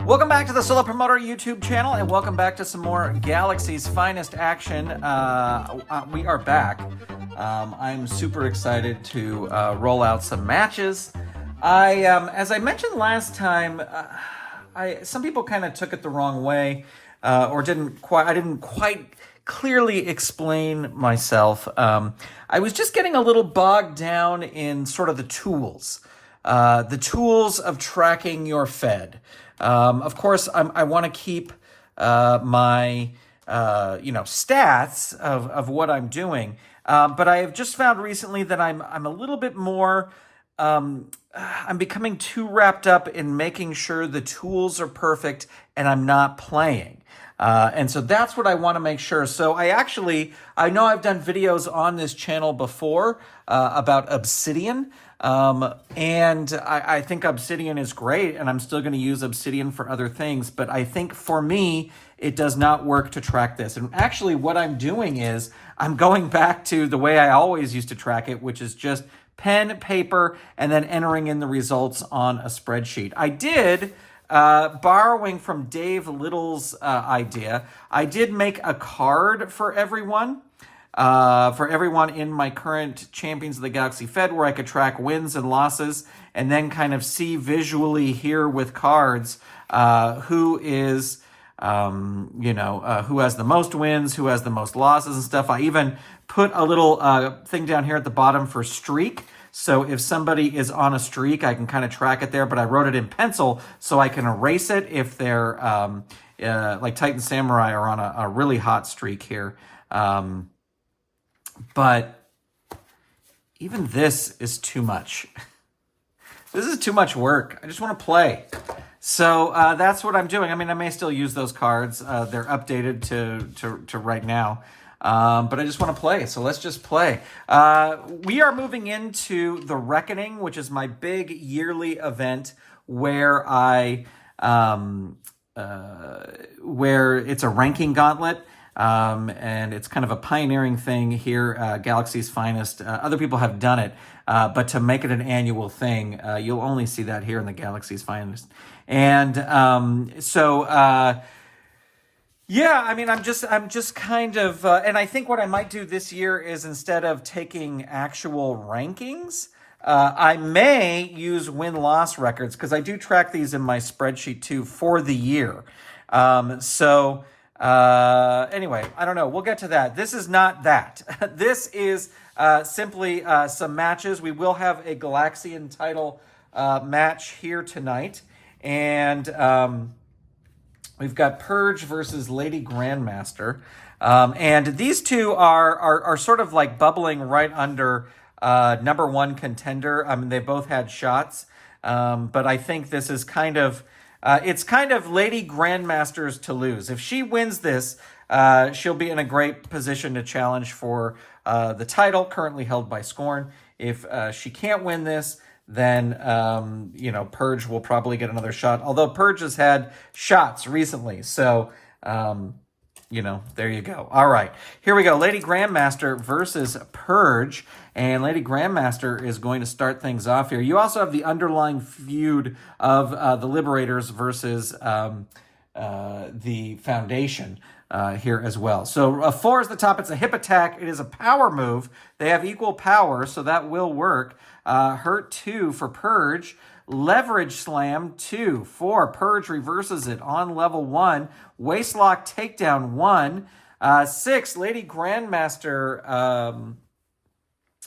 Welcome back to the Solo Promoter YouTube channel, and welcome back to some more Galaxy's finest action. We are back. I'm super excited to roll out some matches. As I mentioned last time, some people kind of took it the wrong way, or I didn't quite clearly explain myself. I was just getting a little bogged down in sort of the tools of tracking your Fed. Of course, I want to keep my stats of what I'm doing, but I have just found recently that I'm a little bit more. I'm becoming too wrapped up in making sure the tools are perfect and I'm not playing. And so that's what I want to make sure. So I know I've done videos on this channel before about Obsidian. And I think Obsidian is great, and I'm still going to use Obsidian for other things. But I think for me, it does not work to track this. And actually what I'm doing is I'm going back to the way I always used to track it, which is just pen, paper, and then entering in the results on a spreadsheet. I did, borrowing from Dave Little's idea, I did make a card for everyone in my current Champions of the Galaxy Fed, where I could track wins and losses and then kind of see visually here with cards who has the most wins, who has the most losses and stuff. I even put a little thing down here at the bottom for streak. So if somebody is on a streak, I can kind of track it there, but I wrote it in pencil so I can erase it if they're like Titan Samurai are on a really hot streak here. But even this is too much. This is too much work. I just want to play. So that's what I'm doing. I mean, I may still use those cards. They're updated to right now. But I just want to play. So let's just play. We are moving into the Reckoning, which is my big yearly event where where it's a ranking gauntlet. And it's kind of a pioneering thing here, Galaxy's finest. Other people have done it, but to make it an annual thing, you'll only see that here in the Galaxy's finest. And yeah, I mean, I'm just kind of, and I think what I might do this year is, instead of taking actual rankings, I may use win-loss records, because I do track these in my spreadsheet too for the year. Anyway, I don't know. We'll get to that. This is not that. This is simply some matches. We will have a Galaxian title match here tonight. And we've got Purge versus Lady Grandmaster. And these two are sort of like bubbling right under number one contender. I mean, they both had shots. But I think this is kind of... it's kind of Lady Grandmaster's to lose. If she wins this, she'll be in a great position to challenge for the title currently held by Scorn. If she can't win this, then, Purge will probably get another shot. Although Purge has had shots recently. So, there you go. All right, here we go. Lady Grandmaster versus Purge. And Lady Grandmaster is going to start things off here. You also have the underlying feud of the Liberators versus the Foundation here as well. So 4 is the top. It's a hip attack. It is a power move. They have equal power, so that will work. Hurt 2 for Purge. Leverage Slam 2 for Purge, reverses it on level 1. Waistlock Takedown 1. 6, Lady Grandmaster...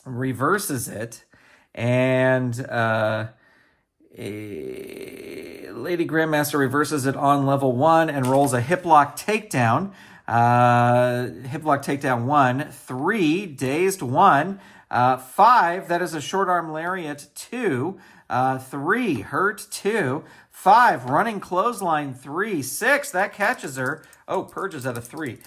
reverses it, and Lady Grandmaster reverses it on level 1 and rolls a hip lock takedown. Hip lock takedown 1. 3, dazed 1. 5, that is a short arm lariat 2. 3, hurt 2. 5, running clothesline 3. 6, that catches her. Oh, Purge is at a 3.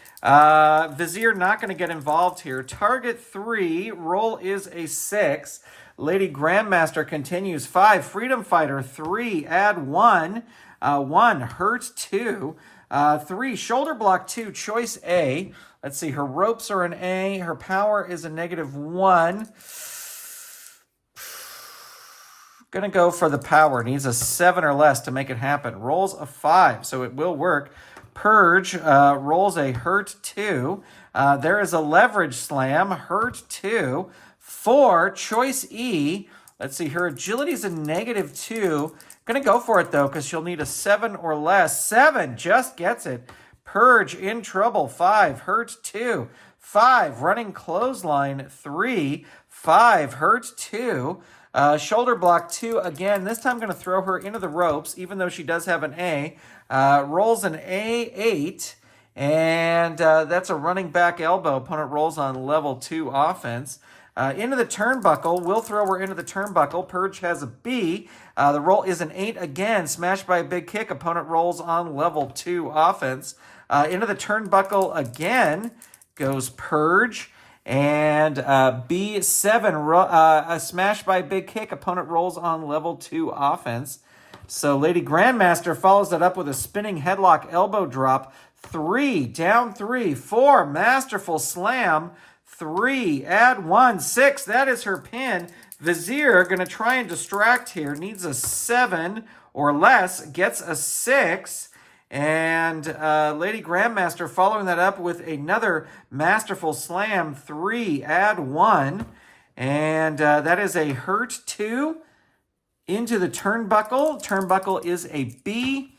Vizier not going to get involved here. Target 3. Roll is a 6. Lady Grandmaster continues. 5. Freedom Fighter 3. Add 1. 1. Hurt 2. 3. Shoulder Block 2. Choice A. Let's see. Her ropes are an A. Her power is a -1. Gonna go for the power. Needs a 7 or less to make it happen. Rolls a 5, so it will work. Purge rolls a hurt 2. There is a leverage slam, hurt 2. 4, choice E. Let's see, her agility is a -2. Gonna go for it though, because she'll need a 7 or less. 7 just gets it. Purge in trouble. 5, hurt 2. 5, running clothesline. 3, 5, hurt 2. Shoulder block 2 again. This time I'm going to throw her into the ropes, even though she does have an A. Rolls an A8, and that's a running back elbow. Opponent rolls on level 2 offense. Into the turnbuckle. We'll throw her into the turnbuckle. Purge has a B. The roll is an 8 again. Smashed by a big kick. Opponent rolls on level 2 offense. Into the turnbuckle again goes Purge. And B7, a smash by a big kick. Opponent rolls on level 2 offense. So Lady Grandmaster follows that up with a spinning headlock elbow drop. 3, down 3. 4, masterful slam. 3, add 1, 6. That is her pin. Vizier going to try and distract here. Needs a 7 or less. Gets a 6. And Lady Grandmaster following that up with another masterful slam. 3, add 1. And that is a hurt 2. Into the turnbuckle. Turnbuckle is a B.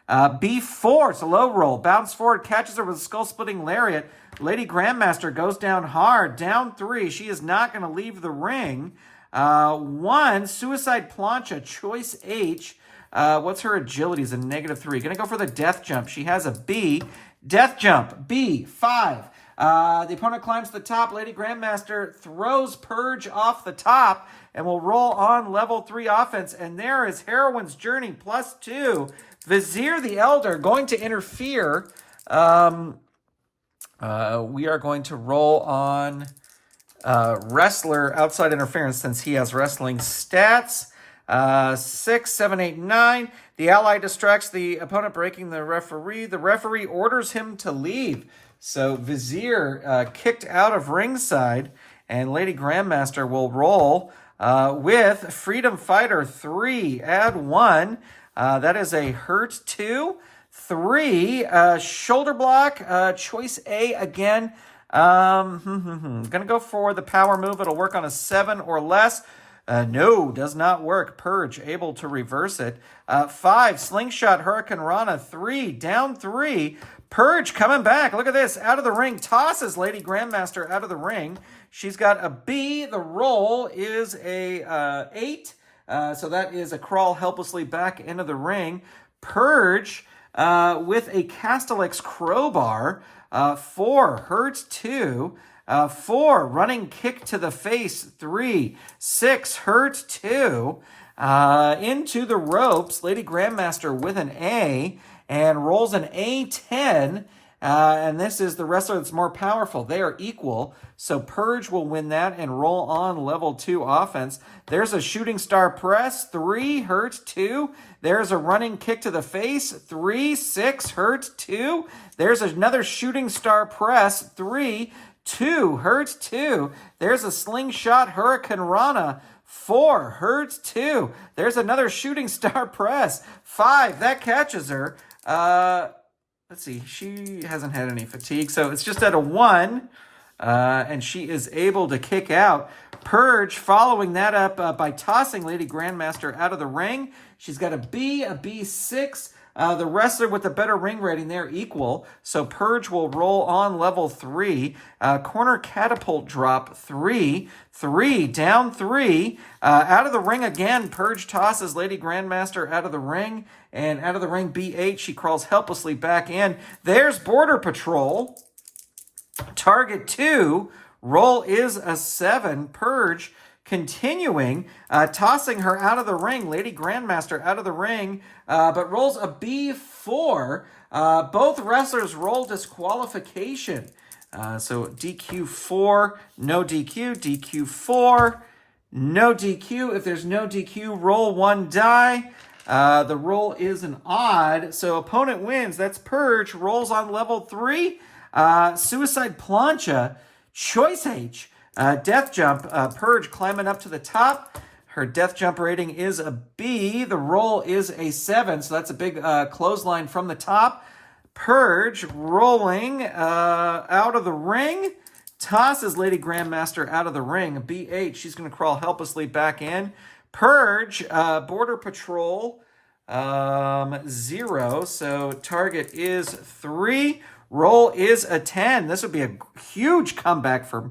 B4, it's a low roll. Bounce forward, catches her with a skull-splitting lariat. Lady Grandmaster goes down hard. Down 3. She is not going to leave the ring. 1, suicide plancha, choice H. What's her agility? Is a -3. Going to go for the death jump. She has a B. Death jump, B, 5. The opponent climbs to the top. Lady Grandmaster throws Purge off the top and will roll on level 3 offense. And there is Heroine's Journey +2. Vizier the Elder going to interfere. We are going to roll on Wrestler outside interference since he has wrestling stats. 6, 7, 8, 9. The ally distracts the opponent, breaking the referee. The referee orders him to leave. So Vizier kicked out of ringside, and Lady Grandmaster will roll with Freedom Fighter 3, add 1. That is a hurt 2. 3, shoulder block, choice A again. Gonna go for the power move. It'll work on a 7 or less. No, does not work. Purge, able to reverse it. 5, slingshot, Hurricane Rana. 3, down 3. Purge coming back. Look at this. Out of the ring. Tosses Lady Grandmaster out of the ring. She's got a B. The roll is a 8. So that is a crawl helplessly back into the ring. Purge with a Castilex crowbar. 4, hurt 2. 4, running kick to the face. 3, 6, hurt 2. Into the ropes. Lady Grandmaster with an A and rolls an A10. And this is the wrestler that's more powerful. They are equal. So Purge will win that and roll on level 2 offense. There's a shooting star press. 3, hurt 2. There's a running kick to the face. 3, 6, hurt 2. There's another shooting star press. 3, 2, hurt 2. There's a slingshot Hurricane Rana. 4, hurt 2. There's another shooting star press. 5, that catches her. Let's see, she hasn't had any fatigue, so it's just at a 1, and she is able to kick out. Purge following that up by tossing Lady Grandmaster out of the ring. She's got a B, a B6. The wrestler with the better ring rating, they're equal, so Purge will roll on level 3. Corner catapult drop, 3. 3, down 3. Out of the ring again, Purge tosses Lady Grandmaster out of the ring. And out of the ring, B8, she crawls helplessly back in. There's Border Patrol. Target 2. Roll is a 7. Purge continuing, tossing her out of the ring. Lady Grandmaster out of the ring, but rolls a B4. Both wrestlers roll disqualification. So DQ4, no DQ, DQ4, no DQ. If there's no DQ, roll 1 die. The roll is an odd, so opponent wins. That's Purge, rolls on level 3. Suicide Plancha, choice H, death jump, Purge climbing up to the top. Her death jump rating is a B. The roll is a 7, so that's a big clothesline from the top. Purge rolling out of the ring. Tosses Lady Grandmaster out of the ring. B8. She's going to crawl helplessly back in. Purge, Border Patrol, 0. So target is 3. Roll is a 10. This would be a huge comeback for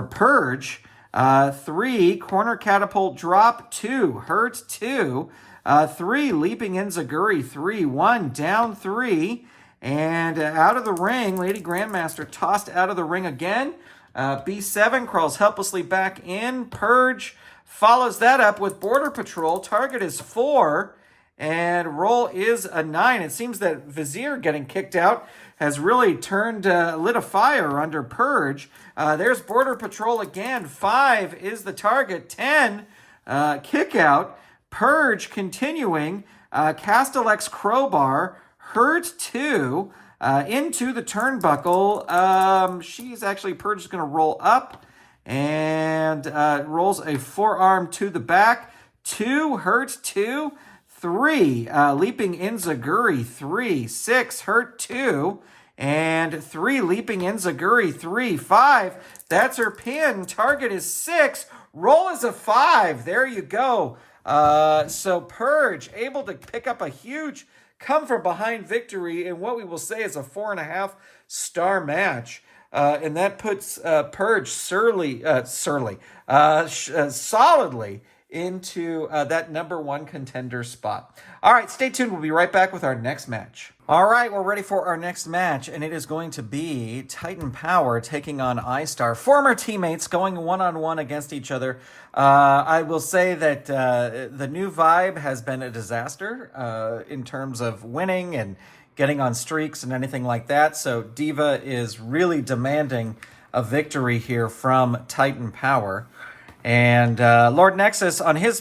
Purge. 3. Corner Catapult drop. 2. Hurt 2. 3. Leaping Enziguri. 3. 1. Down 3. And out of the ring, Lady Grandmaster tossed out of the ring again. B7 crawls helplessly back in. Purge follows that up with Border Patrol. Target is 4, and roll is a 9. It seems that Vizier getting kicked out has really lit a fire under Purge. There's Border Patrol again. 5 is the target. 10, kick out. Purge continuing. Castilex crowbar. Hurt 2 into the turnbuckle. Purge is going to roll up and rolls a forearm to the back. 2, hurt 2. 3, leaping Enziguri. 3, 6, hurt 2. And 3, leaping Enziguri. 3, 5. That's her pin. Target is 6. Roll is a 5. There you go. So Purge able to pick up a huge come from behind victory in what we will say is a 4.5 star match. And that puts Purge solidly into that number 1 contender spot. All right, stay tuned. We'll be right back with our next match. All right, we're ready for our next match, and it is going to be Titan Power taking on Istar. Former teammates going one-on-one against each other. I will say that the new vibe has been a disaster in terms of winning and getting on streaks and anything like that. So Diva is really demanding a victory here from Titan Power. And Lord Nexus, on his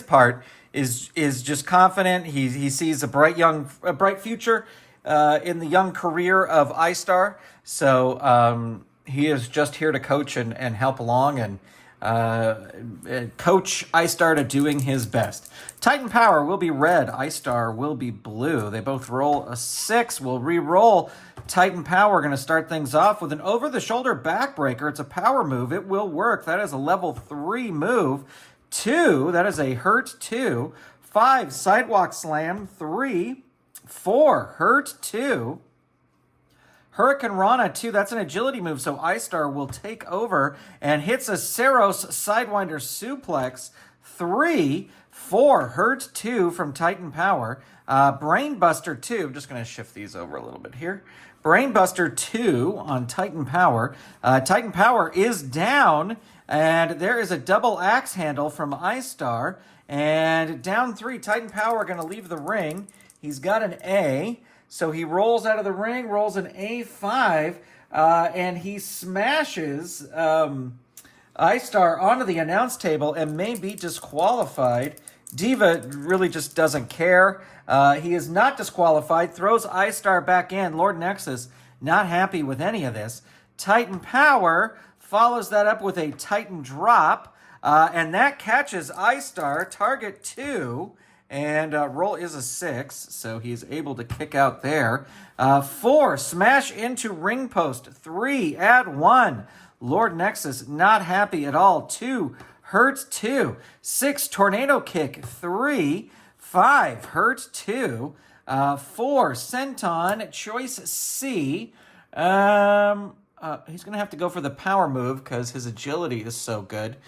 part, is just confident. He sees a bright future in the young career of Istar. So he is just here to coach and help along and coach Istar to doing his best. Titan Power will be red. Istar will be blue. They both roll a 6. We'll re-roll. Titan Power going to start things off with an over-the-shoulder backbreaker. It's a power move. It will work. That is a level 3 move. 2, that is a hurt 2. 5, sidewalk slam. 3, 4, hurt 2. Hurricane Rana 2, that's an agility move, so Istar will take over and hits a Saros Sidewinder suplex. 3, 4, hurt 2 from Titan Power. Brainbuster 2, I'm just going to shift these over a little bit here. Brainbuster 2 on Titan Power. Titan Power is down, and there is a double axe handle from Istar. And down 3, Titan Power going to leave the ring. He's got an A. So he rolls out of the ring, rolls an A5, and he smashes Istar onto the announce table and may be disqualified. Diva really just doesn't care. He is not disqualified, throws Istar back in. Lord Nexus not happy with any of this. Titan Power follows that up with a Titan Drop, and that catches Istar, target 2. And roll is a 6, so he's able to kick out there. 4, smash into ring post. 3, add 1. Lord Nexus not happy at all. 2, hurt 2. 6, tornado kick. 3, 5, hurt 2. 4, senton, choice C. He's going to have to go for the power move because his agility is so good.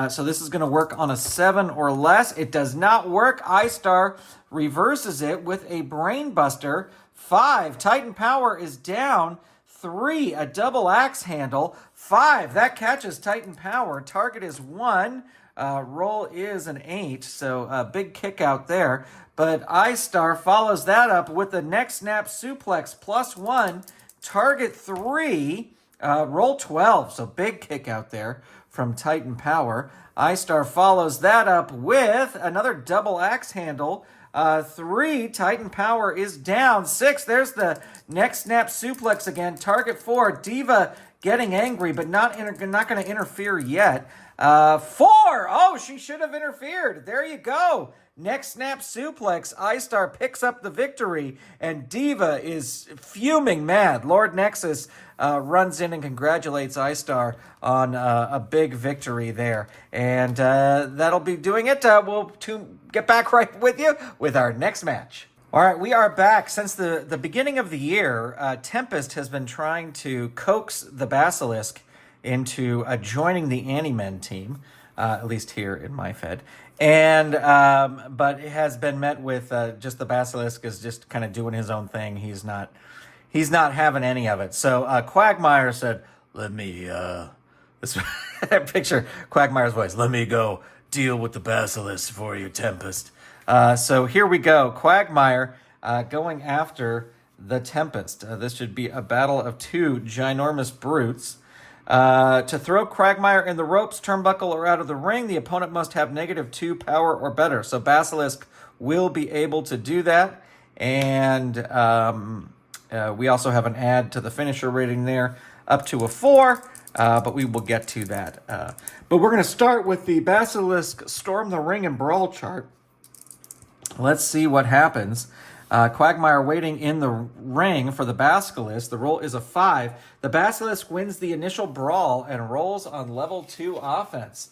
So this is going to work on a 7 or less. It does not work. Istar reverses it with a Brainbuster. 5, Titan Power is down. 3, a double axe handle. 5, that catches Titan Power. Target is 1. Roll is an 8, so a big kick out there. But Istar follows that up with the neck snap suplex +1. Target 3. Roll 12, so big kick out there from Titan Power. Istar follows that up with another double axe handle. 3, Titan Power is down. 6, there's the neck snap suplex again. Target 4, Diva getting angry, but not going to interfere yet. 4. Oh, she should have interfered. There you go. Neck snap suplex. Istar picks up the victory, and Diva is fuming mad. Lord Nexus runs in and congratulates Istar on a big victory there. And that'll be doing it. We'll get back right with you with our next match. All right, we are back. Since the beginning of the year, Tempest has been trying to coax the Basilisk into joining the Animen team, at least here in my Fed. And but it has been met with just the Basilisk is just kind of doing his own thing. He's not having any of it. So Quagmire said, "Let me this picture Quagmire's voice. Let me go deal with the Basilisk for you, Tempest." So here we go. Quagmire going after the Tempest. This should be a battle of two ginormous brutes. To throw Quagmire in the ropes, turnbuckle, or out of the ring, the opponent must have -2 power or better. So Basilisk will be able to do that. And we also have an add to the finisher rating there, up to a 4. But we will get to that. But we're going to start with the Basilisk Storm the Ring and Brawl chart. Let's see what happens. Quagmire waiting in the ring for the Basilisk. The roll is a 5. The Basilisk wins the initial brawl and rolls on level 2 offense.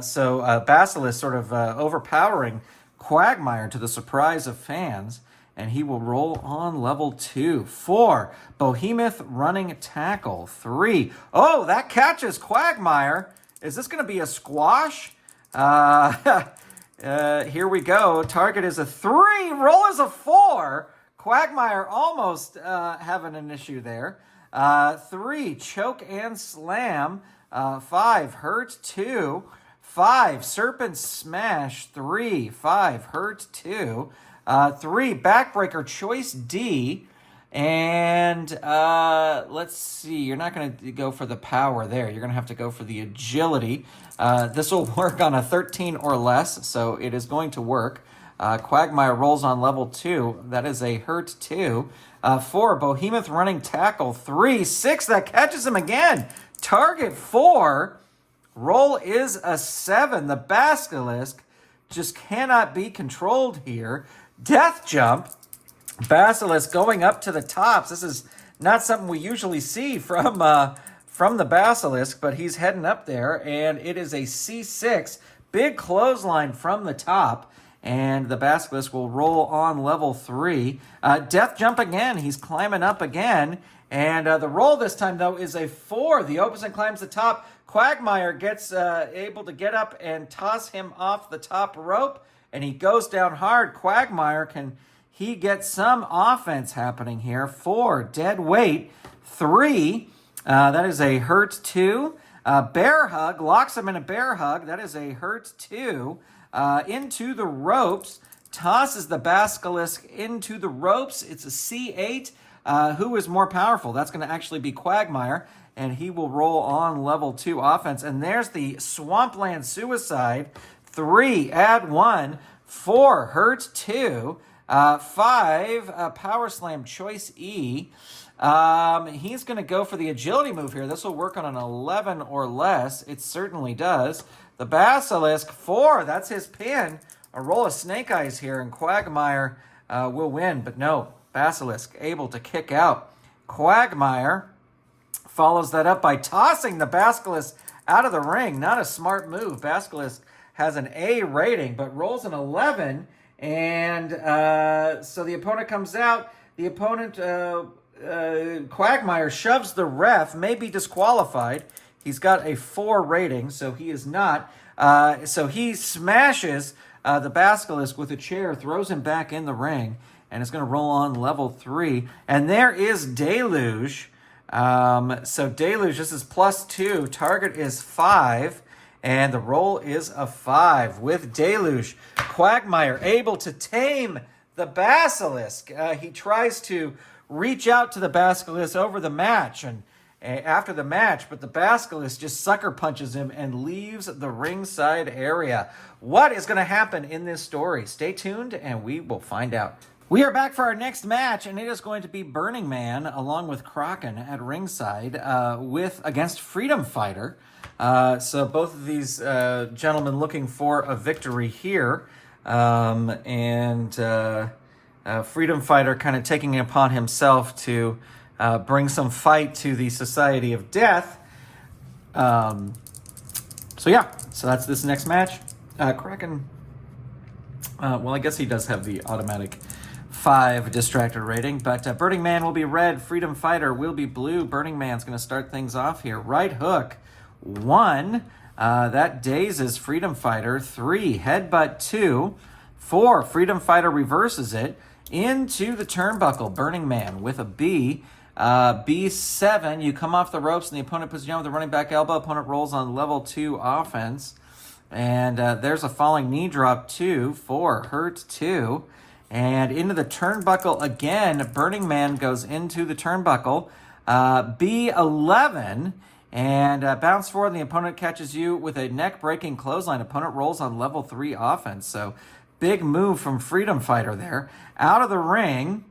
So Basilisk sort of overpowering Quagmire to the surprise of fans. And he will roll on level 2. 4. Behemoth running tackle. 3. Oh, that catches Quagmire. Is this going to be a squash? Here we go. Target is a 3. Roll is a 4. Quagmire almost having an issue there. 3. Choke and slam. 5. Hurt 2. 5. Serpent smash. 3. 5. Hurt 2. 3. Backbreaker choice D. And let's see. You're not going to go for the power there. You're going to have to go for the agility. This will work on a 13 or less, so it is going to work. Quagmire rolls on level 2. That is a hurt 2. 4. Behemoth running tackle. 3. 6. That catches him again. Target 4. Roll is a 7. The Basilisk just cannot be controlled here. Death jump. Basilisk going up to the tops. This is not something we usually see from the Basilisk, but he's heading up there, and it is a C6. Big clothesline from the top, and the Basilisk will roll on level 3. Death jump again. He's climbing up again, and the roll this time, though, is a 4. The opposite climbs the top. Quagmire gets able to get up and toss him off the top rope, and he goes down hard. Quagmire he gets some offense happening here. 4, dead weight. 3, that is a hurt 2. Bear hug, locks him in a bear hug. That is a hurt 2. Into the ropes, tosses the Basilisk into the ropes. It's a C8. Who is more powerful? That's going to actually be Quagmire, and he will roll on level 2 offense. And there's the Swampland Suicide. 3, add 1. 4, hurt 2. 5, Power Slam Choice E. He's going to go for the agility move here. This will work on an 11 or less. It certainly does. The Basilisk, 4. That's his pin. A roll of snake eyes here, and Quagmire will win. But no, Basilisk able to kick out. Quagmire follows that up by tossing the Basilisk out of the ring. Not a smart move. Basilisk has an A rating, but rolls an 11. And so the opponent comes out. The opponent, Quagmire, shoves the ref, may be disqualified. He's got a 4 rating, so he is not. So he smashes the Basilisk with a chair, throws him back in the ring, and is going to roll on level 3. And there is Deluge. So Deluge, this is +2. Target is 5. And the roll is a 5 with Deluge. Quagmire able to tame the Basilisk. He tries to reach out to the Basilisk over the match and after the match, but the Basilisk just sucker punches him and leaves the ringside area. What is going to happen in this story? Stay tuned and we will find out. We are back for our next match, and it is going to be Burning Man along with Kraken at ringside against Freedom Fighter. So both of these gentlemen looking for a victory here. Freedom Fighter kind of taking it upon himself to bring some fight to the Society of Death. So that's this next match. Kraken, well, I guess he does have the automatic 5 distractor rating, but Burning Man will be red, Freedom Fighter will be blue. Burning Man's going to start things off here. Right hook, 1. That dazes Freedom Fighter. 3, headbutt 2. 4, Freedom Fighter reverses it into the turnbuckle. Burning Man with a B. B7, you come off the ropes and the opponent puts you down with a running back elbow. Opponent rolls on level 2 offense. And there's a falling knee drop 2. 4, hurt 2. And into the turnbuckle again. Burning Man goes into the turnbuckle. B11. And bounce forward, and the opponent catches you with a neck-breaking clothesline. Opponent rolls on level 3 offense. So big move from Freedom Fighter there. Out of the ring.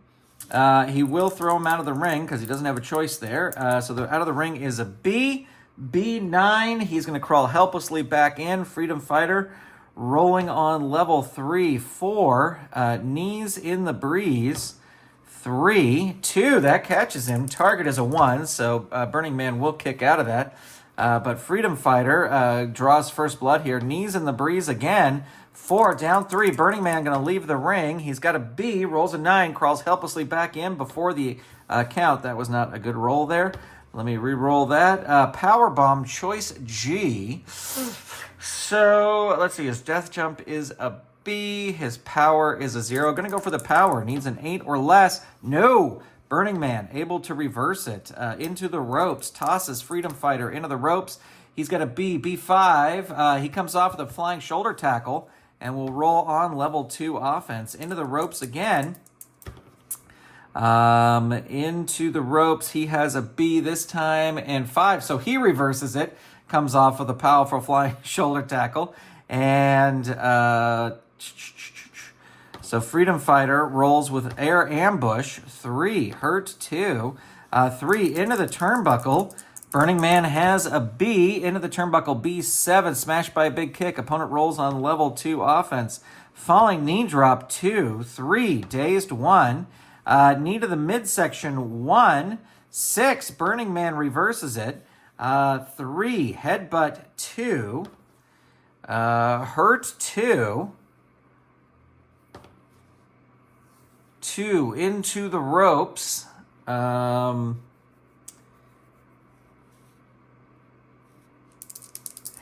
He will throw him out of the ring because he doesn't have a choice there. So out of the ring is a B. B9. He's going to crawl helplessly back in. Freedom Fighter rolling on level 3. 4. Knees in the breeze. 3. 2. That catches him. Target is a 1, so Burning Man will kick out of that. But Freedom Fighter draws first blood here. Knees in the breeze again. 4. Down 3. Burning Man going to leave the ring. He's got a B. Rolls a 9. Crawls helplessly back in before the count. That was not a good roll there. Let me re-roll that. Powerbomb choice G. So, let's see. His death jump is a B. His power is a 0. Going to go for the power. Needs an 8 or less. No. Burning Man able to reverse it into the ropes. Tosses Freedom Fighter into the ropes. He's got a B. B5. He comes off with a flying shoulder tackle and will roll on level 2 offense. Into the ropes again. Into the ropes. He has a B this time and 5. So he reverses it. Comes off with a powerful flying shoulder tackle. And so Freedom Fighter rolls with air ambush. 3. Hurt 2. 3 into the turnbuckle. Burning Man has a B into the turnbuckle. B7. Smashed by a big kick. Opponent rolls on level 2 offense. Falling knee drop 2. 3. Dazed 1. Knee to the midsection 1. 6. Burning Man reverses it. 3. Headbutt 2. Hurt 2. 2 into the ropes.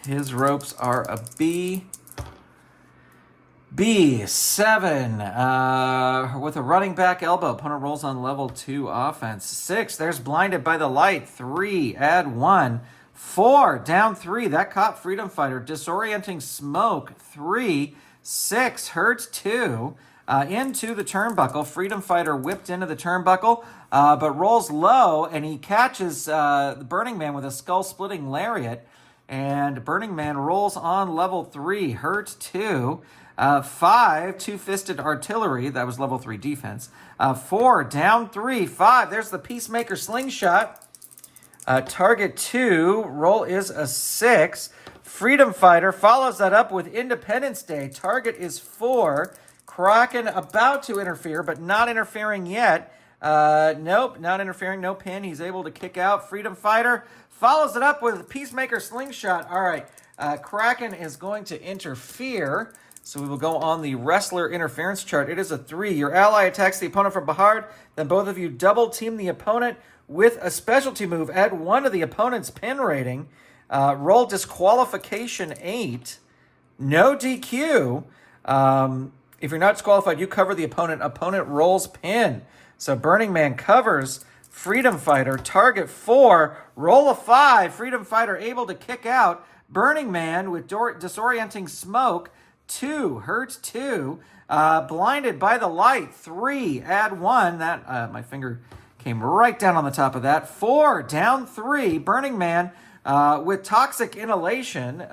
His ropes are a B. B7 with a running back elbow. Opponent rolls on level 2 offense. 6. There's blinded by the light. 3. Add 1. 4. Down 3. That caught Freedom Fighter. Disorienting smoke. 3. 6. Hurt 2. Into the turnbuckle. Freedom Fighter whipped into the turnbuckle, but rolls low, and he catches the Burning Man with a skull-splitting lariat. And Burning Man rolls on level 3. Hurt 2. 5. Two-fisted artillery. That was level 3 defense. 4. Down 3. 5. There's the Peacemaker slingshot. Target 2. Roll is a 6. Freedom Fighter follows that up with Independence Day. Target is 4. Kraken about to interfere, but not interfering yet. Nope, not interfering. No pin. He's able to kick out. Freedom Fighter follows it up with Peacemaker slingshot. All right, Kraken is going to interfere. So we will go on the wrestler interference chart. It is a 3. Your ally attacks the opponent from behind. Then both of you double team the opponent with a specialty move. Add 1 to the opponent's pin rating. Roll disqualification 8. No DQ. If you're not disqualified, you cover the opponent. Opponent rolls pin. So Burning Man covers Freedom Fighter. Target 4. Roll a 5. Freedom Fighter able to kick out. Burning Man with disorienting smoke. 2. Hurt 2. Blinded by the light. 3. Add 1. That my finger came right down on the top of that. 4. Down 3. Burning Man with toxic inhalation.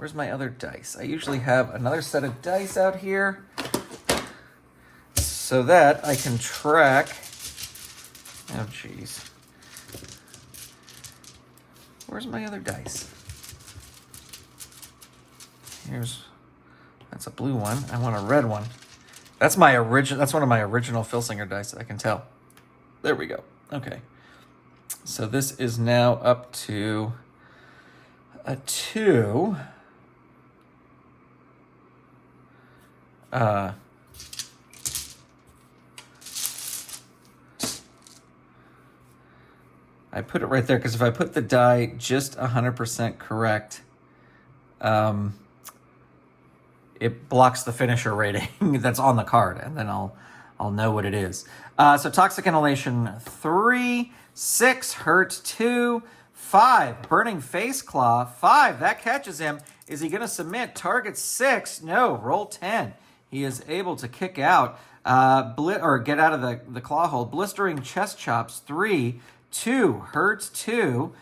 Where's my other dice? I usually have another set of dice out here. so that I can track. Oh, jeez. Where's my other dice? That's a blue one. I want a red one. That's my original. That's one of my original Filsinger dice. I can tell. There we go. Okay. So this is now up to a 2. I put it right there because if I put the die just 100% correct, it blocks the finisher rating that's on the card, and then I'll know what it is. So Toxic Inhalation 3, 6, Hurt 2, 5, Burning Face Claw 5. That catches him. Is he going to submit? Target 6. No, roll 10. He is able to kick out or get out of the claw hold. Blistering Chest Chops 3, 2, Hurt 2,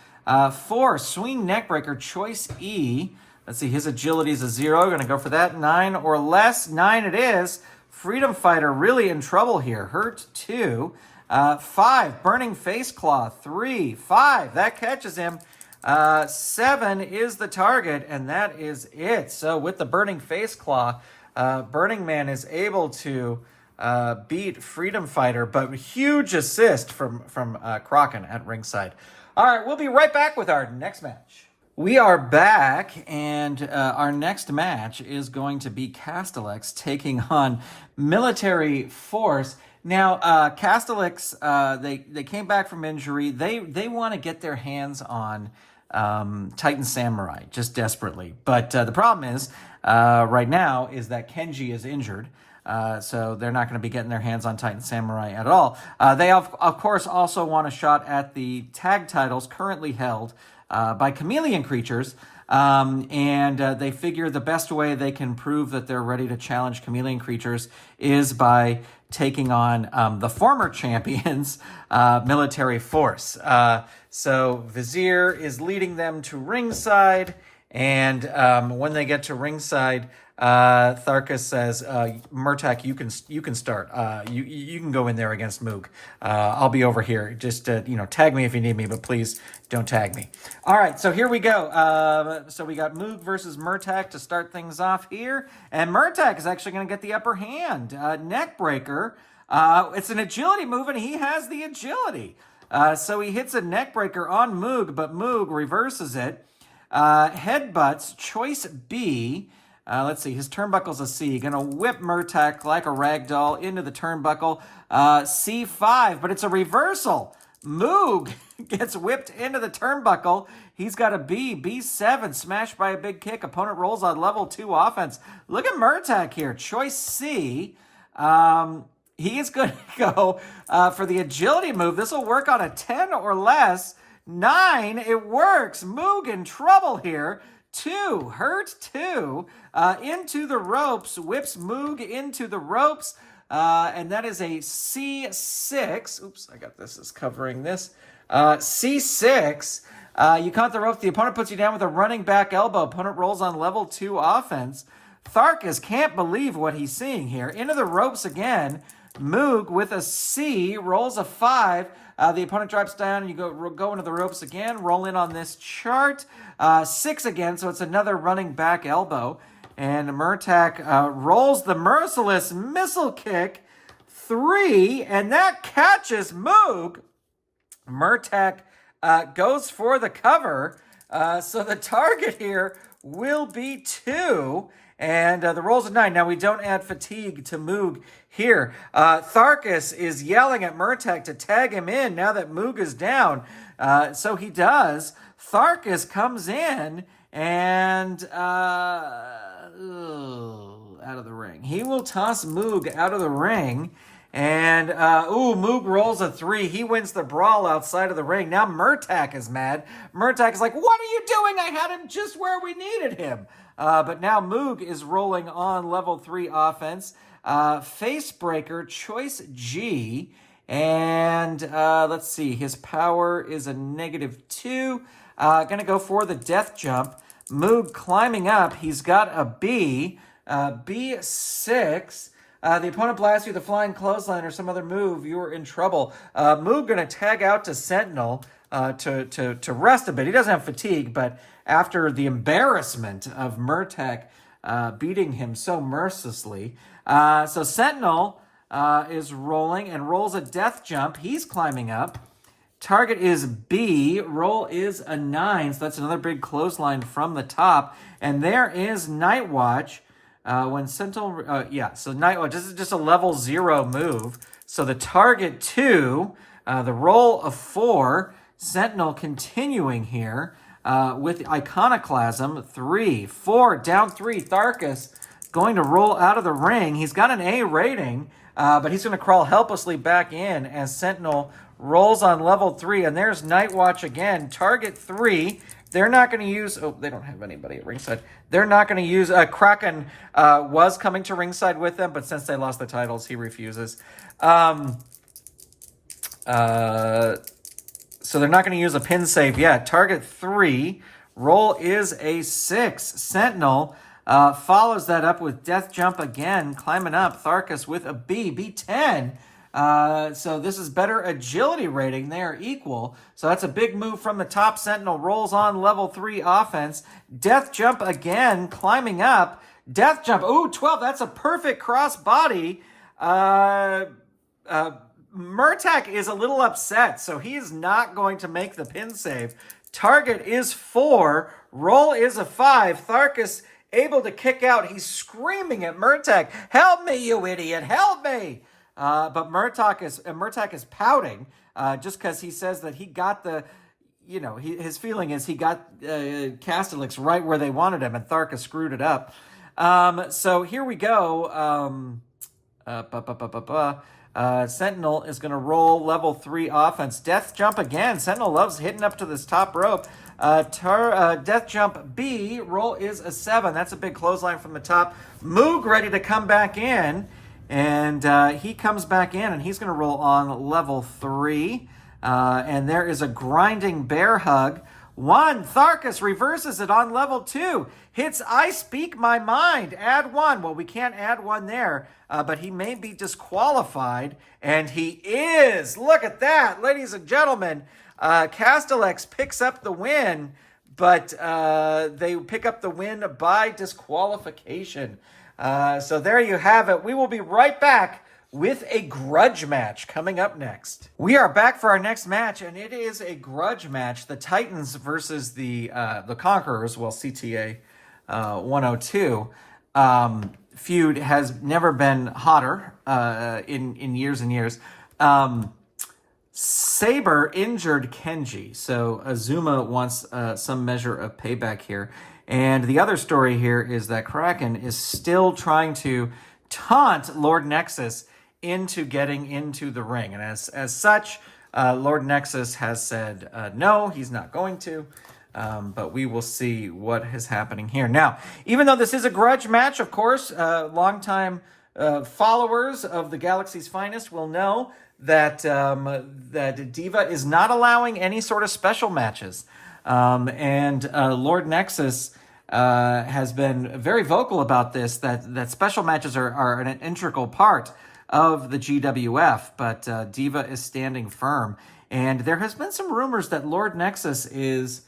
4, Swing Neckbreaker, Choice E. Let's see, his agility is a 0. Going to go for that. 9 or less. 9 it is. Freedom Fighter really in trouble here. Hurt 2. 5, Burning Face Claw 3, 5. That catches him. 7 is the target, and that is it. So with the Burning Face Claw, Burning Man is able to beat Freedom Fighter, but huge assist from Kraken at ringside. All right, we'll be right back with our next match. We are back, and our next match is going to be Castilex taking on Military Force. Now, Castilex, they came back from injury. They want to get their hands on Titan Samurai just desperately. But the problem is, right now, is that Kenji is injured. So they're not going to be getting their hands on Titan Samurai at all. They, of course, also want a shot at the tag titles currently held by Chameleon Creatures. And they figure the best way they can prove that they're ready to challenge Chameleon Creatures is by taking on the former champions, Military Force. So Vizier is leading them to ringside, and when they get to ringside, Tharkus says, Murtak, you can start. You can go in there against Moog. I'll be over here. Just tag me if you need me, but please don't tag me. All right, so here we go. So we got Moog versus Murtak to start things off here, and Murtak is actually going to get the upper hand. Neckbreaker. It's an agility move, and he has the agility. So he hits a neckbreaker on Moog, but Moog reverses it. Headbutts, choice B. Let's see, his turnbuckle's a C. Gonna whip Murtak like a ragdoll into the turnbuckle. C5, but it's a reversal. Moog gets whipped into the turnbuckle. He's got a B. B7, smashed by a big kick. Opponent rolls on level 2 offense. Look at Murtak here. Choice C. He is going to go for the agility move. This will work on a 10 or less. 9, it works. Moog in trouble here. 2, Hurt 2, into the ropes, whips Moog into the ropes, and that is a C6. Oops, I got this as covering this. C6, you caught the ropes. The opponent puts you down with a running back elbow. Opponent rolls on level 2 offense. Tharkus can't believe what he's seeing here. Into the ropes again. Moog with a C, rolls a 5. The opponent drops down, and you go into the ropes again. Roll in on this chart. 6 again, so it's another running back elbow. And Murtak rolls the merciless missile kick. 3, and that catches Moog. Murtak goes for the cover. So the target here will be 2. And the roll's a 9. Now, we don't add fatigue to Moog here. Tharkus is yelling at Murtak to tag him in now that Moog is down. So he does. Tharkus comes in and out of the ring. He will toss Moog out of the ring. And, Moog rolls a 3. He wins the brawl outside of the ring. Now Murtak is mad. Murtak is like, what are you doing? I had him just where we needed him. But now Moog is rolling on level 3 offense. Facebreaker, choice G. And let's see, his power is a -2. Gonna go for the death jump. Moog climbing up. He's got a B. B6. The opponent blasts you with a flying clothesline or some other move, you're in trouble. Moog going to tag out to Sentinel to rest a bit. He doesn't have fatigue, but after the embarrassment of Murtek beating him so mercilessly. So Sentinel is rolling and rolls a death jump. He's climbing up. Target is B. Roll is a 9. So that's another big clothesline from the top. And there is Night Watch. When Sentinel, so Night Watch, this is just a level 0 move. So the target 2, the roll of 4. Sentinel continuing here with Iconoclasm. 3, 4, down 3. Tharkus going to roll out of the ring. He's got an A rating, but he's going to crawl helplessly back in as Sentinel rolls on level 3. And there's Night Watch again. Target 3. They're not going to use... Oh, they don't have anybody at ringside. They're not going to use... Kraken was coming to ringside with them, but since they lost the titles, he refuses. So they're not going to use a pin save yet. Target 3. Roll is a 6. Sentinel follows that up with Death Jump again, climbing up. Tharkus with a B. B10. So this is better agility rating. They are equal. So that's a big move from the top. Sentinel rolls on level 3 offense. Death Jump again, climbing up. Death Jump. Ooh, 12. That's a perfect cross body. Murtek is a little upset, so he is not going to make the pin save. Target is 4. Roll is a 5. Tharkus able to kick out. He's screaming at Murtek. Help me, you idiot. Help me. But Murtek is pouting just because he says that he got the, his feeling is he got Castilex right where they wanted him, and Tharkus screwed it up. So here we go. Sentinel is going to roll level 3 offense. Death Jump again. Sentinel loves hitting up to this top rope. Death Jump B. Roll is a 7. That's a big clothesline from the top. Moog ready to come back in. And he comes back in, and he's going to roll on level 3. And there is a grinding bear hug. 1. Tharkus reverses it on level 2. Hits I Speak My Mind. Add 1. Well, we can't add 1 there, but he may be disqualified. And he is. Look at that, ladies and gentlemen. Castilex picks up the win, but they pick up the win by disqualification. So there you have it. We will be right back with a grudge match coming up next. We are back for our next match, and it is a grudge match. The Titans versus the Conquerors, well, CTA 102. Feud has never been hotter in years and years. Saber injured Kenji, so Azuma wants some measure of payback here. And the other story here is that Kraken is still trying to taunt Lord Nexus into getting into the ring. And as such, Lord Nexus has said no, he's not going to. But we will see what is happening here. Now, even though this is a grudge match, of course, longtime followers of the Galaxy's Finest will know that that Diva is not allowing any sort of special matches. And Lord Nexus has been very vocal about this, that special matches are an integral part of the GWF, but Diva is standing firm. And there has been some rumors that Lord Nexus is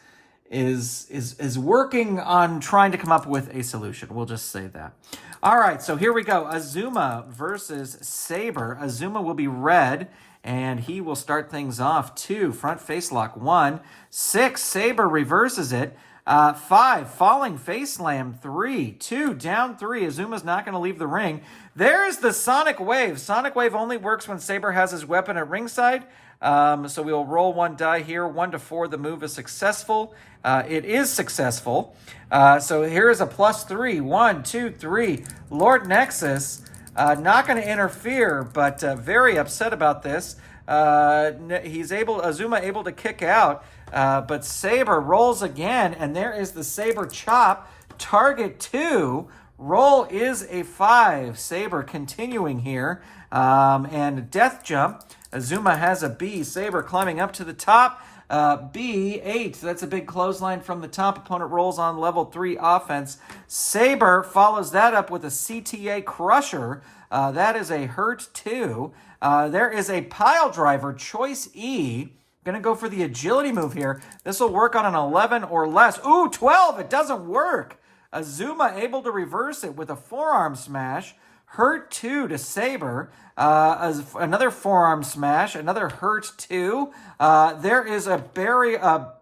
working on trying to come up with a solution. We'll just say that. All right, so here we go. Azuma versus Saber. Azuma will be red, and he will start things off. 2, front face lock. 1, 6, Saber reverses it. 5, falling face slam. 3, 2, down 3. Azuma's not going to leave the ring. There's the Sonic Wave. Sonic Wave only works when Saber has his weapon at ringside. So we'll roll 1 die here. 1 to 4, the move is successful. It is successful. So here is a +3. 1, 2, 3. Lord Nexus, not going to interfere, but very upset about this. Azuma able to kick out, but Saber rolls again, and there is the Saber chop. Target 2. Roll is a 5. Saber continuing here. And death jump. Azuma has a B. Saber climbing up to the top. B8. That's a big clothesline from the top. Opponent rolls on level 3 offense. Saber follows that up with a CTA Crusher. That is a hurt 2. There is a Pile Driver, choice E. Going to go for the agility move here. This will work on an 11 or less. Ooh, 12. It doesn't work. Azuma able to reverse it with a forearm smash. Hurt 2 to Saber. Another forearm smash. Another hurt 2. There is a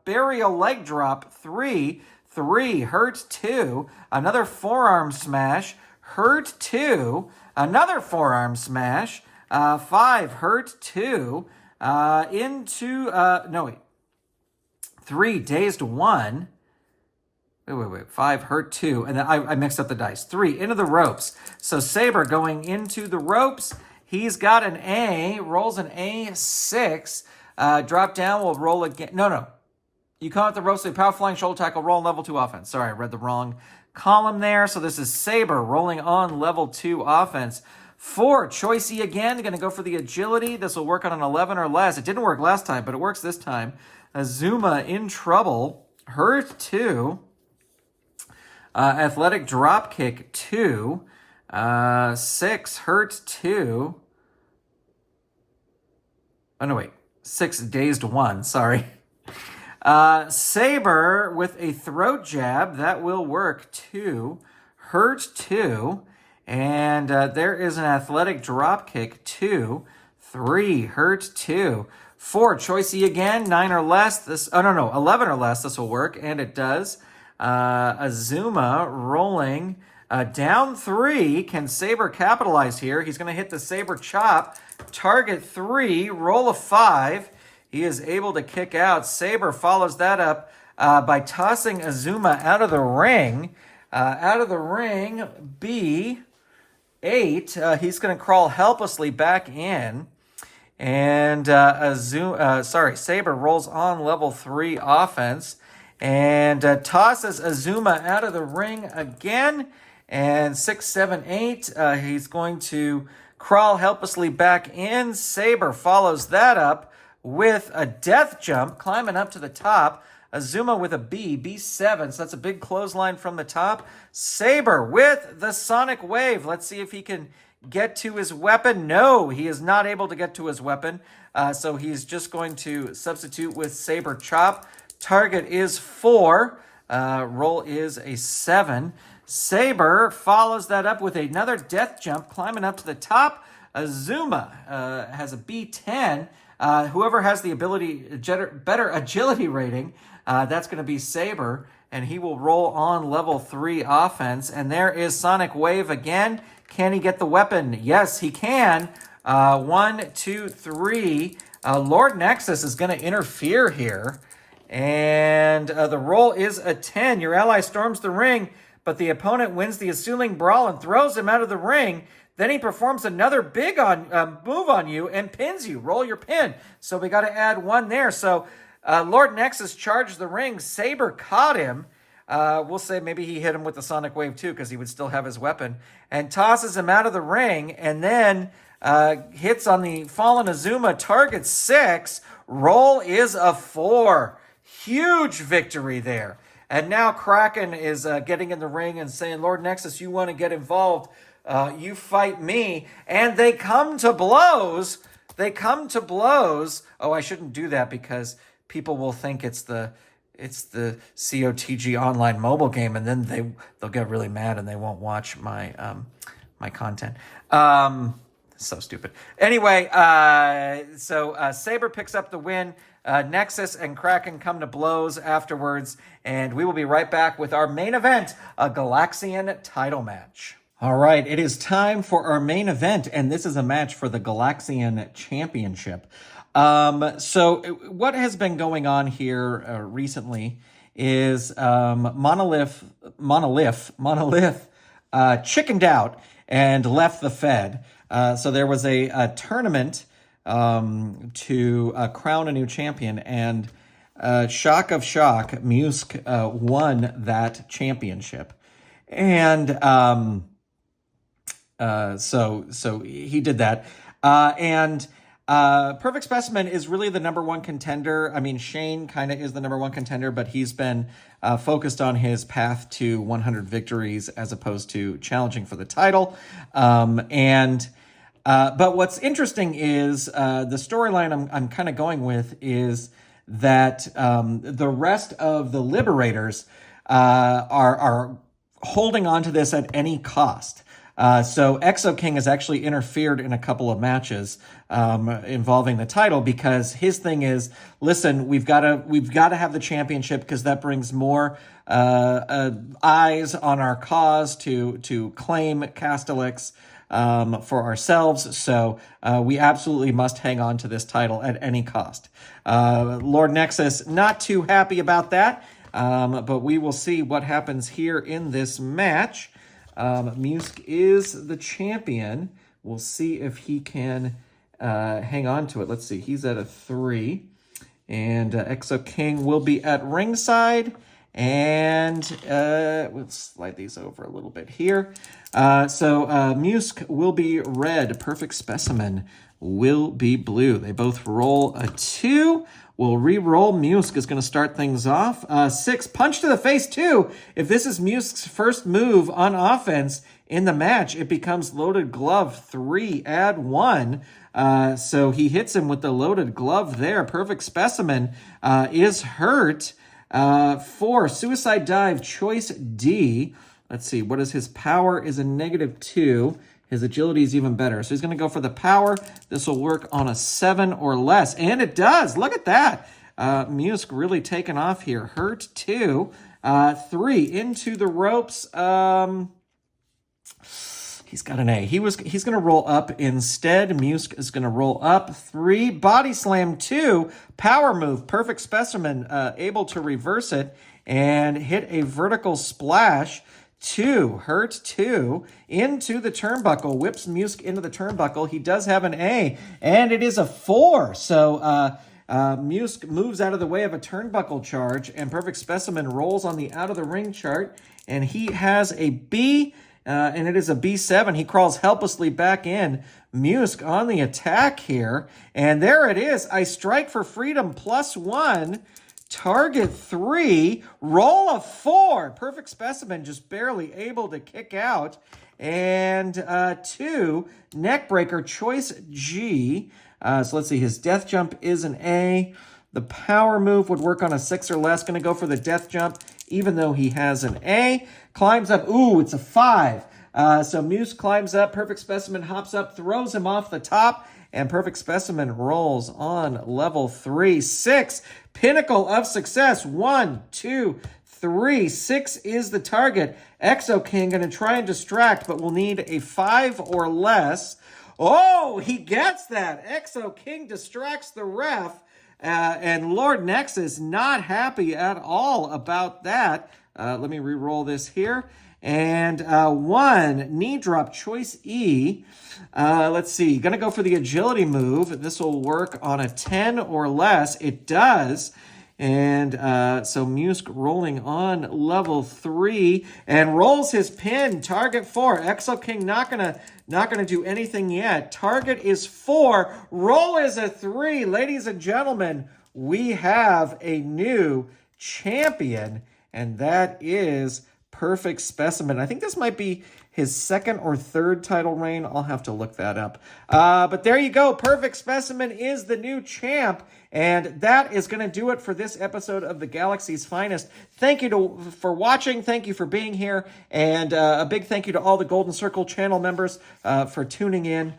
burial leg drop. 3. Hurt 2. Another forearm smash. Hurt 2. Another forearm smash. 5. Hurt 2. 3. Dazed 1. Wait. 5, hurt 2. And then I mixed up the dice. 3, into the ropes. So Saber going into the ropes. He's got an A, rolls an A6. Drop down, will roll again. No. You come at the ropes, so power flying, shoulder tackle, roll level 2 offense. Sorry, I read the wrong column there. So this is Saber rolling on level 2 offense. 4, choice E again. Going to go for the agility. This will work on an 11 or less. It didn't work last time, but it works this time. Azuma in trouble. Hurt 2. Athletic drop kick 2. 6 hurt 2. Oh no, wait. 6 dazed 1. Sorry. Saber with a throat jab. That will work 2. Hurt 2. And there is an athletic drop kick 2. 3 hurt 2. 4 choice E again. 9 or less. 11 or less. This will work, and it does. Azuma rolling down 3. Can Saber capitalize here? He's going to hit the Saber chop. Target 3. Roll a 5. He is able to kick out. Saber follows that up by tossing Azuma out of the ring. B8. He's going to crawl helplessly back in. And Saber rolls on level 3 offense. And tosses Azuma out of the ring again. And 6, 7, 8. He's going to crawl helplessly back in. Saber follows that up with a death jump, climbing up to the top. Azuma with a B7. So that's a big clothesline from the top. Saber with the Sonic Wave. Let's see if he can get to his weapon. No, he is not able to get to his weapon. So he's just going to substitute with Saber Chop. Target is 4. Roll is a 7. Saber follows that up with another death jump, climbing up to the top. Azuma has a B10. Whoever has the better agility rating, that's going to be Saber, and he will roll on level 3 offense. And there is Sonic Wave again. Can he get the weapon? Yes, he can. 1, 2, 3. Lord Nexus is going to interfere here. And the roll is a 10. Your ally storms the ring, but the opponent wins the ensuing brawl and throws him out of the ring. Then he performs another big move on you and pins you. Roll your pin. So we got to add 1 there. So Lord Nexus charged the ring. Saber caught him. We'll say maybe he hit him with the Sonic Wave too, because he would still have his weapon. And tosses him out of the ring. And then hits on the fallen Azuma. Target 6. Roll is a 4. Huge victory there. And now Kraken is getting in the ring and saying, Lord Nexus, you want to get involved? You fight me. And they come to blows. Oh, I shouldn't do that because people will think it's the COTG online mobile game, and then they'll get really mad and they won't watch my my content. So stupid. Anyway, so Saber picks up the win. Nexus and Kraken come to blows afterwards, and we will be right back with our main event, a Galaxian title match. All right, it is time for our main event, and this is a match for the Galaxian Championship. So what has been going on here recently is Monolith chickened out and left the Fed. So there was a tournament to crown a new champion, and shock of shock, Musck won that championship. And so he did that. And Perfect Specimen is really the number one contender. I mean, Shane kind of is the number one contender, but he's been focused on his path to 100 victories as opposed to challenging for the title. But what's interesting is the storyline I'm kind of going with is that the rest of the Liberators are holding on to this at any cost. So Exo King has actually interfered in a couple of matches involving the title because his thing is, listen, we've got to have the championship because that brings more eyes on our cause to claim Castilex for ourselves. So we absolutely must hang on to this title at any cost. Lord Nexus not too happy about that, but we will see what happens here in this match. Musck is the champion. We'll see if he can hang on to it. Let's see. He's at a 3. And Exo King will be at ringside. And we'll slide these over a little bit here. So Musck will be red. Perfect Specimen will be blue. They both roll a 2. We'll re-roll. Musck is going to start things off. 6, punch to the face 2. If this is Musck's first move on offense in the match, it becomes loaded glove 3, add 1. So he hits him with the loaded glove there. Perfect Specimen is hurt. 4, suicide dive, choice D. Let's see, what is his power is a -2. His agility is even better. So he's going to go for the power. This will work on a 7 or less. And it does. Look at that. Musck really taking off here. Hurt 2. 3 into the ropes. He's got an A. He's going to roll up instead. Musck is going to roll up. 3. Body slam 2. Power move. Perfect Specimen able to reverse it and hit a vertical splash. 2, hurt 2, into the turnbuckle, whips Musck into the turnbuckle. He does have an A, and it is a 4. So Musck moves out of the way of a turnbuckle charge, and Perfect Specimen rolls on the out of the ring chart, and he has a B, and it is a B7. He crawls helplessly back in. Musck on the attack here, and there it is. I strike for freedom +1. Target 3, roll a 4. Perfect Specimen just barely able to kick out. And 2, neckbreaker, choice G. So let's see, his death jump is an A. The power move would work on a 6 or less. Going to go for the death jump, even though he has an A. Climbs up, ooh, it's a 5. So Musck climbs up, Perfect Specimen hops up, throws him off the top, and Perfect Specimen rolls on level 3. 6, pinnacle of success. 1, 2, 3. 6 is the target. Exo King going to try and distract, but will need a 5 or less. Oh, he gets that. Exo King distracts the ref, and Lord Nexus not happy at all about that. Let me re-roll this here. And 1, knee drop, choice E. Let's see, going to go for the agility move. This will work on a 10 or less. It does. And so Musck rolling on level 3 and rolls his pin. Target 4. Exo King not gonna do anything yet. Target is 4. Roll is a 3. Ladies and gentlemen, we have a new champion, and that is Perfect Specimen. I think this might be his 2nd or 3rd title reign. I'll have to look that up. But there you go. Perfect Specimen is the new champ. And that is going to do it for this episode of the Galaxy's Finest. Thank you for watching. Thank you for being here. And a big thank you to all the Golden Circle channel members for tuning in.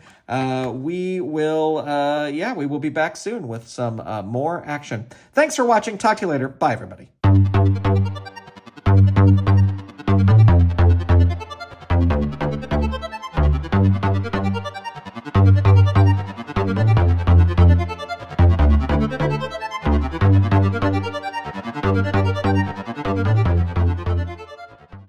We will be back soon with some more action. Thanks for watching. Talk to you later. Bye, everybody.